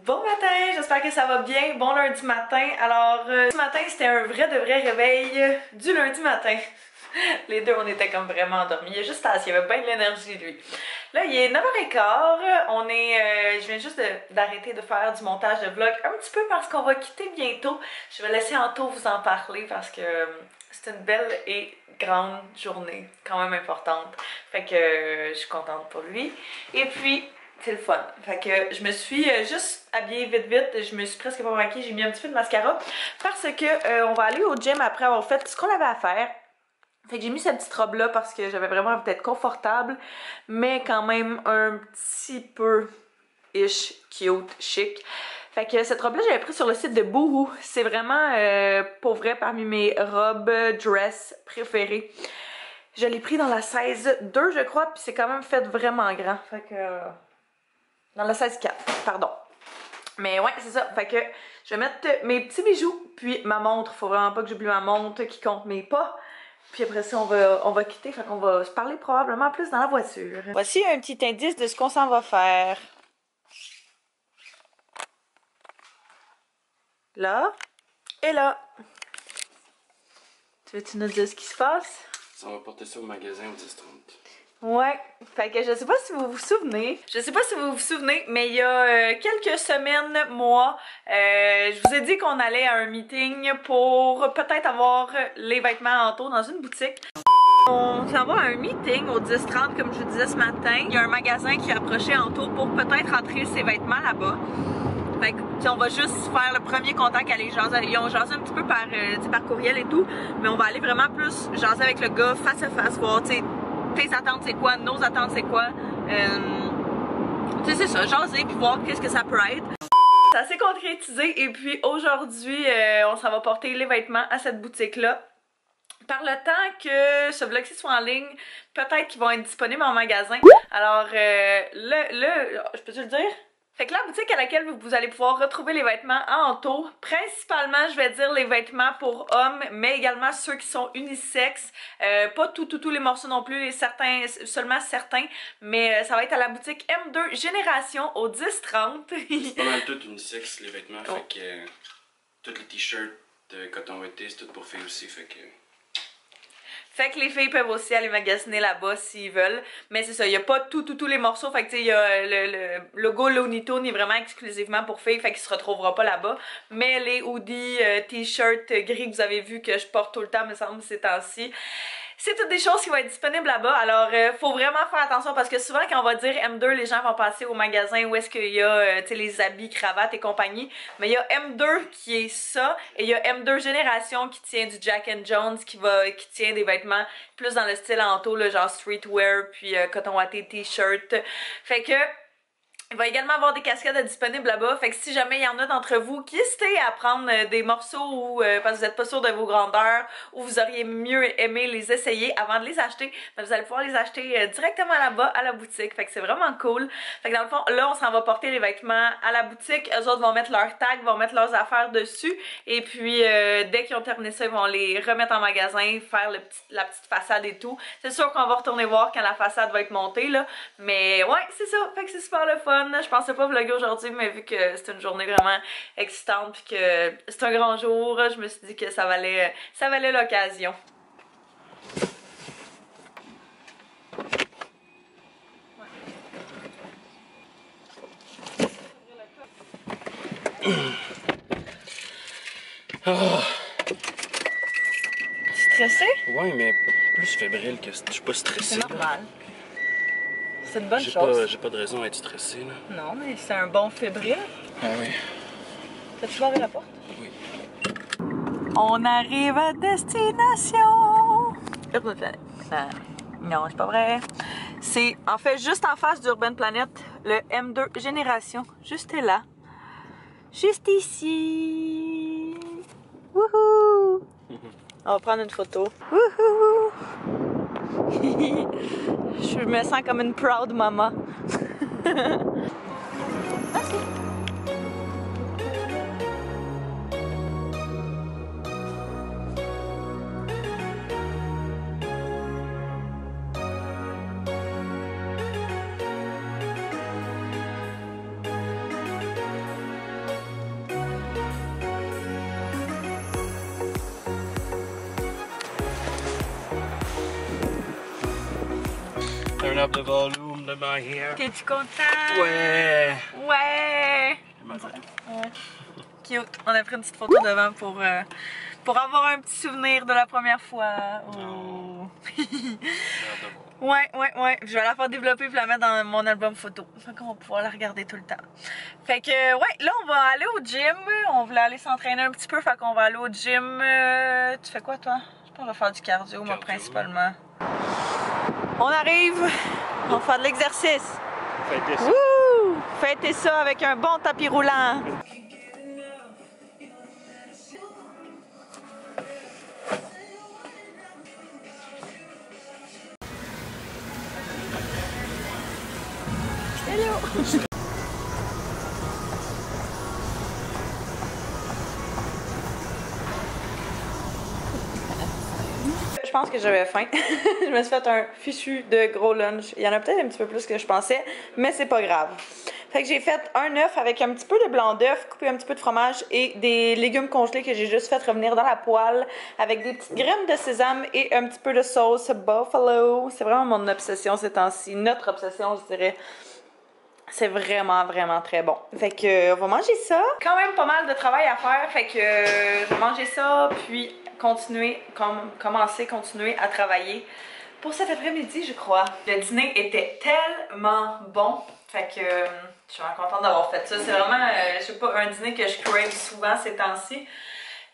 Bon matin, j'espère que ça va bien. Bon lundi matin. Alors, ce matin, c'était un vrai de vrai réveil du lundi matin. Les deux, on était comme vraiment endormis. Il y a juste Taz, il y avait bien de l'énergie, lui. Là, il est 9h15. Je viens juste d'arrêter de faire du montage de vlog un petit peu parce qu'on va quitter bientôt. Je vais laisser Anto vous en parler parce que c'est une belle et grande journée, quand même importante. Fait que je suis contente pour lui. Et puis, c'est le fun. Fait que je me suis juste habillée vite. Je me suis presque pas maquillée. J'ai mis un petit peu de mascara parce que on va aller au gym après avoir fait ce qu'on avait à faire. Fait que j'ai mis cette petite robe là parce que j'avais vraiment envie d'être confortable, mais quand même un petit peu cute, chic. Fait que cette robe là j'avais pris sur le site de Boohoo. C'est vraiment pour vrai parmi mes robes dress préférées. Je l'ai pris dans la 16-2 je crois, puis c'est quand même fait vraiment grand. Fait que dans la 16-4, pardon. Mais ouais, c'est ça. Fait que je vais mettre mes petits bijoux, puis ma montre. Faut vraiment pas que j'oublie ma montre qui compte mes pas. Puis après ça, on va quitter, fait qu'on va se parler probablement plus dans la voiture. Voici un petit indice de ce qu'on s'en va faire. Là et là. Tu veux-tu nous dire ce qui se passe? On va porter ça au magasin au 10-30. Ouais, fait que je sais pas si vous vous souvenez, mais il y a quelques semaines, mois, je vous ai dit qu'on allait à un meeting pour peut-être avoir les vêtements Anto dans une boutique. On s'en va à un meeting au 10-30 comme je vous disais ce matin. Il y a un magasin qui a approché Anto pour peut-être rentrer ses vêtements là-bas. Fait que on va juste faire le premier contact, aller jaser. Ils ont jasé un petit peu par courriel et tout, mais on va aller vraiment plus jaser avec le gars face à face, voir, tu sais, tes attentes c'est quoi, nos attentes c'est quoi. Tu sais, c'est ça, jaser puis voir qu'est-ce que ça peut être. Ça s'est concrétisé et puis aujourd'hui, on s'en va porter les vêtements à cette boutique-là. Par le temps que ce vlog-ci soit en ligne, peut-être qu'ils vont être disponibles en magasin. Alors, je peux te le dire? Fait que la boutique à laquelle vous allez pouvoir retrouver les vêtements à Anto, principalement je vais dire les vêtements pour hommes, mais également ceux qui sont unisexes, pas tous les morceaux non plus, seulement certains, mais ça va être à la boutique M2 Génération au 10-30. C'est pas mal tout unisexe les vêtements, fait que tous les t-shirts de coton ouaté, c'est tout pour filles aussi, Fait que les filles peuvent aussi aller magasiner là-bas s'ils veulent. Mais c'est ça, il n'y a pas tous les morceaux. Fait que tu sais, il y a le logo Looney Tunes est vraiment exclusivement pour filles. Fait qu'il se retrouvera pas là-bas. Mais les hoodies, t-shirts gris que vous avez vu que je porte tout le temps, me semble, ces temps-ci. C'est toutes des choses qui vont être disponibles là-bas. Alors, faut vraiment faire attention parce que souvent, quand on va dire M2, les gens vont passer au magasin où est-ce qu'il y a les habits, cravates et compagnie. Mais il y a M2 qui est ça. Et il y a M2 Génération qui tient du Jack and Jones, qui tient des vêtements plus dans le style Anto, là, genre streetwear, puis coton watté, t-shirt. Fait que il va également avoir des casquettes disponibles là-bas. Fait que si jamais il y en a d'entre vous qui hésitez à prendre des morceaux ou parce que vous n'êtes pas sûr de vos grandeurs ou vous auriez mieux aimé les essayer avant de les acheter, ben vous allez pouvoir les acheter directement là-bas à la boutique. Fait que c'est vraiment cool. Fait que dans le fond, là on s'en va porter les vêtements à la boutique. Eux autres vont mettre leurs tags, vont mettre leurs affaires dessus. Et puis dès qu'ils ont terminé ça, ils vont les remettre en magasin, faire la petite façade et tout. C'est sûr qu'on va retourner voir quand la façade va être montée là. Mais ouais, c'est ça. Fait que c'est super le fun. Je pensais pas vlogger aujourd'hui, mais vu que c'est une journée vraiment excitante puis que c'est un grand jour, je me suis dit que ça valait l'occasion. Stressé? Ouais, mais plus fébrile que... Je suis pas stressé. C'est normal. C'est une bonne chose. J'ai pas de raison d'être stressé, là. Non, mais c'est un bon fébrile. Ah oui. T'as-tu barré la porte? Oui. On arrive à destination! Urban Planet. Non, c'est pas vrai. C'est en fait juste en face d'Urban Planet, le M2 Génération. Juste là. Juste ici. Wouhou! On va prendre une photo. Wouhou! Je me sens comme une proud maman. Merci. turn up the volume de my hair. T'es-tu content? Ouais! Ouais! Ouais. Cute. On a pris une petite photo devant pour avoir un petit souvenir de la première fois. Oh. Ouais. Je vais la faire développer puis la mettre dans mon album photo. Fait qu'on va pouvoir la regarder tout le temps. Fait que, ouais, là, on va aller au gym. On voulait aller s'entraîner un petit peu. Fait qu'on va aller au gym. Tu fais quoi, toi? Je pense qu'on va faire du cardio, moi, principalement. On arrive. On va faire de l'exercice. Fêtez ça. Wouh! Fêtez ça avec un bon tapis roulant. Hello! Je pense que j'avais faim. Je me suis fait un fichu de gros lunch. Il y en a peut-être un petit peu plus que je pensais, mais c'est pas grave. Fait que j'ai fait un œuf avec un petit peu de blanc d'œuf, coupé un petit peu de fromage et des légumes congelés que j'ai juste fait revenir dans la poêle avec des petites graines de sésame et un petit peu de sauce buffalo. C'est vraiment mon obsession ces temps-ci. Notre obsession, je dirais. C'est vraiment, vraiment très bon. Fait que, on va manger ça. Quand même pas mal de travail à faire. Fait que, je vais manger ça, puis continuer à travailler pour cet après-midi, je crois. Le dîner était tellement bon. Fait que, je suis vraiment contente d'avoir fait ça. C'est vraiment, je sais pas, un dîner que je crave souvent ces temps-ci.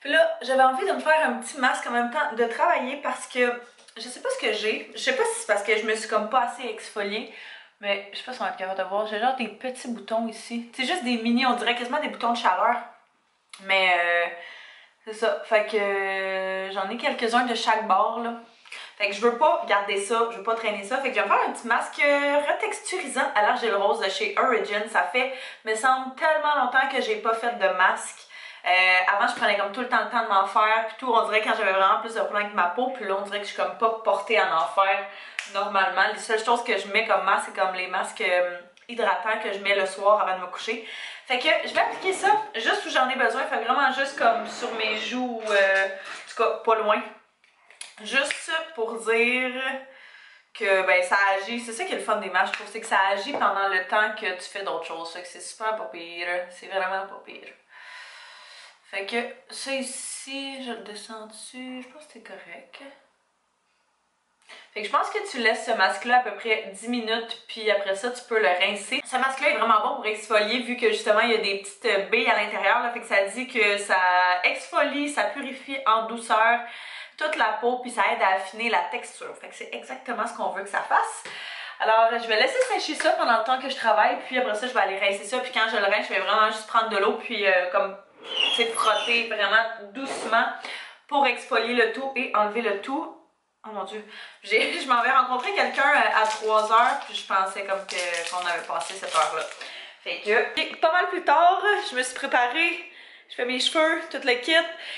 Puis là, j'avais envie de me faire un petit masque en même temps, de travailler parce que je sais pas ce que j'ai. Je sais pas si c'est parce que je me suis comme pas assez exfoliée. Mais je sais pas si on va être capable de voir. J'ai genre des petits boutons ici. C'est juste des mini, on dirait quasiment des boutons de chaleur. Mais c'est ça. Fait que j'en ai quelques-uns de chaque bord là. Fait que je veux pas garder ça, je veux pas traîner ça. Fait que je vais faire un petit masque retexturisant à l'argile rose de chez Origin. Ça fait, me semble, tellement longtemps que j'ai pas fait de masque. Avant, je prenais comme tout le temps de m'en faire. Puis tout, on dirait quand j'avais vraiment plus de problèmes avec ma peau. Puis là, on dirait que je suis comme pas portée à en faire normalement. Les seules choses que je mets comme masque, c'est comme les masques hydratants que je mets le soir avant de me coucher. Fait que je vais appliquer ça juste où j'en ai besoin. Fait vraiment juste comme sur mes joues, en tout cas pas loin. Juste pour dire que ben ça agit. C'est ça qui est le fun des masques, je trouve. C'est que ça agit pendant le temps que tu fais d'autres choses. Fait que c'est super pas pire. C'est vraiment pas pire. Fait que ça ici, je le descends dessus. Je pense que c'est correct. Fait que je pense que tu laisses ce masque-là à peu près 10 minutes, puis après ça, tu peux le rincer. Ce masque-là est vraiment bon pour exfolier, vu que justement, il y a des petites baies à l'intérieur. Fait que ça dit que ça exfolie, ça purifie en douceur toute la peau, puis ça aide à affiner la texture. Fait que c'est exactement ce qu'on veut que ça fasse. Alors, je vais laisser sécher ça pendant le temps que je travaille, puis après ça, je vais aller rincer ça. Puis quand je le rince, je vais vraiment juste prendre de l'eau, puis comme, tu sais, frotter vraiment doucement pour exfolier le tout et enlever le tout. Oh mon dieu, je m'en vais rencontrer quelqu'un à 3 heures, puis je pensais comme qu'on avait passé cette heure-là. Fait que, pas mal plus tard, je me suis préparée. Je fais mes cheveux, tout le kit.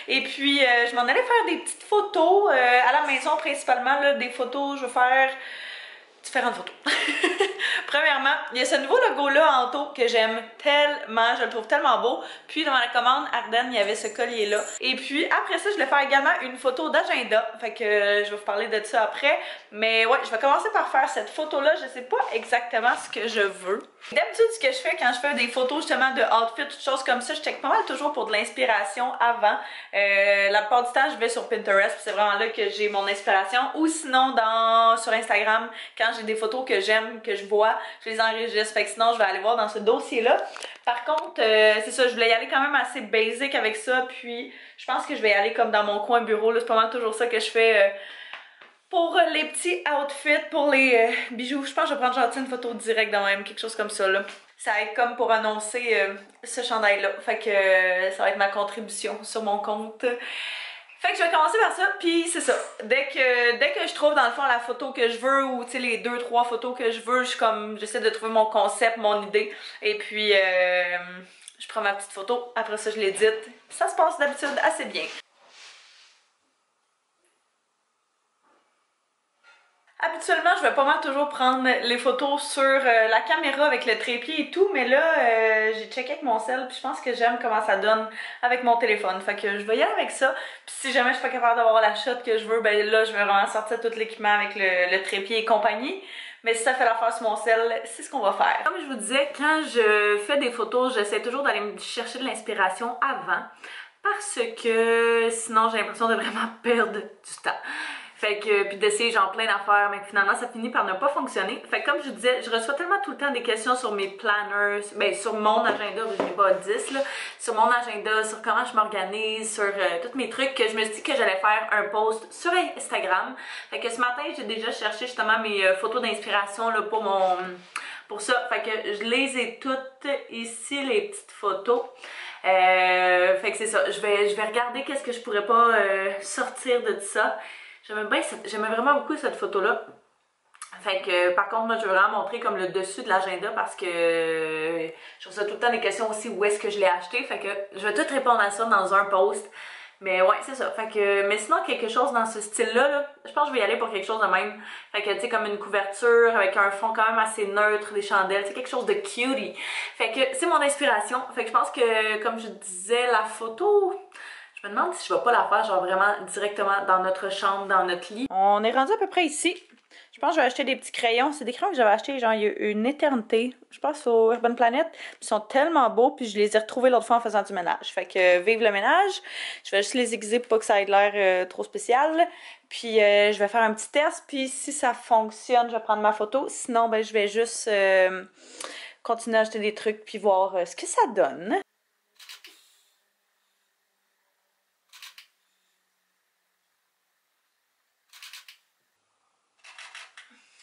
Et puis, je m'en allais faire des petites photos à la maison principalement. Là, des photos, je veux faire différentes photos. Premièrement, il y a ce nouveau logo-là en taux que j'aime tellement. Je le trouve tellement beau. Puis, dans la commande Ardennes, il y avait ce collier-là. Et puis, après ça, je vais faire également une photo d'agenda. Fait que je vais vous parler de ça après. Mais ouais, je vais commencer par faire cette photo-là. Je sais pas exactement ce que je veux. D'habitude, ce que je fais quand je fais des photos justement de outfit, toutes choses comme ça, je check pas mal toujours pour de l'inspiration avant. La plupart du temps, je vais sur Pinterest, c'est vraiment là que j'ai mon inspiration. Ou sinon, sur Instagram, quand j'ai des photos que j'aime, que je vois, je les enregistre. Fait que sinon, je vais aller voir dans ce dossier-là. Par contre, c'est ça, je voulais y aller quand même assez basic avec ça. Puis, je pense que je vais y aller comme dans mon coin bureau. C'est pas mal toujours ça que je fais. Pour les petits outfits, pour les bijoux, je pense que je vais prendre genre une photo directe dans même, quelque chose comme ça là. Ça va être comme pour annoncer ce chandail là. Fait que ça va être ma contribution sur mon compte. Fait que je vais commencer par ça, puis c'est ça. Dès que je trouve dans le fond la photo que je veux, ou tu sais les 2-3 photos que je veux, j'essaie de trouver mon concept, mon idée. Et puis je prends ma petite photo, après ça je l'édite. Ça se passe d'habitude assez bien. Habituellement, je vais pas mal toujours prendre les photos sur la caméra avec le trépied et tout, mais là, j'ai checké avec mon cell, puis je pense que j'aime comment ça donne avec mon téléphone. Fait que je vais y aller avec ça. Puis si jamais je suis pas capable d'avoir la shot que je veux, ben là, je vais vraiment sortir tout l'équipement avec le trépied et compagnie. Mais si ça fait l'affaire sur mon sel, c'est ce qu'on va faire. Comme je vous disais, quand je fais des photos, j'essaie toujours d'aller me chercher de l'inspiration avant. Parce que sinon j'ai l'impression de vraiment perdre du temps. Fait que, puis d'essayer genre plein d'affaires, mais finalement ça finit par ne pas fonctionner. Fait que comme je vous disais, je reçois tellement tout le temps des questions sur mes planners, ben sur mon agenda, je n'ai pas 10 là, sur mon agenda, sur comment je m'organise, sur tous mes trucs, que je me suis dit que j'allais faire un post sur Instagram. Fait que ce matin, j'ai déjà cherché justement mes photos d'inspiration là pour ça. Fait que je les ai toutes ici, les petites photos. Fait que c'est ça, je vais regarder qu'est-ce que je pourrais pas sortir de tout ça. J'aimais vraiment beaucoup cette photo-là. Fait que, par contre, moi, je veux vraiment montrer comme le dessus de l'agenda parce que je reçois tout le temps des questions aussi où est-ce que je l'ai acheté. Fait que je vais tout répondre à ça dans un post. Mais ouais, c'est ça. Fait que, mais sinon, quelque chose dans ce style-là, là, je pense que je vais y aller pour quelque chose de même. Fait que, tu sais, comme une couverture avec un fond quand même assez neutre, des chandelles, c'est quelque chose de cutie. Fait que c'est mon inspiration. Fait que je pense que, comme je disais, la photo... Je me demande si je vais pas la faire genre vraiment directement dans notre chambre, dans notre lit. On est rendu à peu près ici. Je pense que je vais acheter des petits crayons. C'est des crayons que j'avais achetés genre il y a une éternité. Je pense au Urban Planet. Ils sont tellement beaux puis je les ai retrouvés l'autre fois en faisant du ménage. Fait que vive le ménage. Je vais juste les aiguiser pour pas que ça ait l'air trop spécial. Puis je vais faire un petit test. Puis si ça fonctionne, je vais prendre ma photo. Sinon, ben je vais juste continuer à acheter des trucs puis voir ce que ça donne.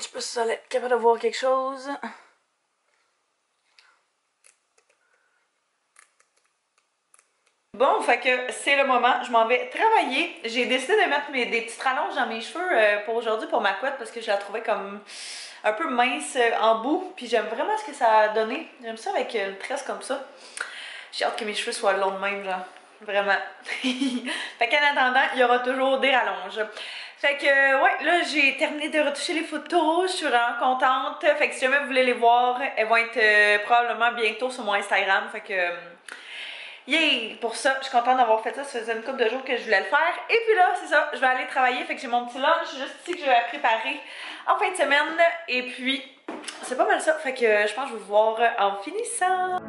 Je sais pas si ça allait être capable de voir quelque chose. Bon, fait que c'est le moment, je m'en vais travailler. J'ai décidé de mettre des petites rallonges dans mes cheveux pour aujourd'hui, pour ma couette, parce que je la trouvais comme un peu mince en bout. Puis j'aime vraiment ce que ça a donné. J'aime ça avec une tresse comme ça. J'ai hâte que mes cheveux soient longs de même, genre. Vraiment. Fait qu'en attendant, il y aura toujours des rallonges. Fait que, ouais, là, j'ai terminé de retoucher les photos. Je suis vraiment contente. Fait que si jamais vous voulez les voir, elles vont être probablement bientôt sur mon Instagram. Fait que, yay! Pour ça, je suis contente d'avoir fait ça. Ça faisait une couple de jours que je voulais le faire. Et puis là, c'est ça, je vais aller travailler. Fait que j'ai mon petit lunch juste ici que je vais préparer en fin de semaine. Et puis, c'est pas mal ça. Fait que je pense que je vais vous voir en finissant.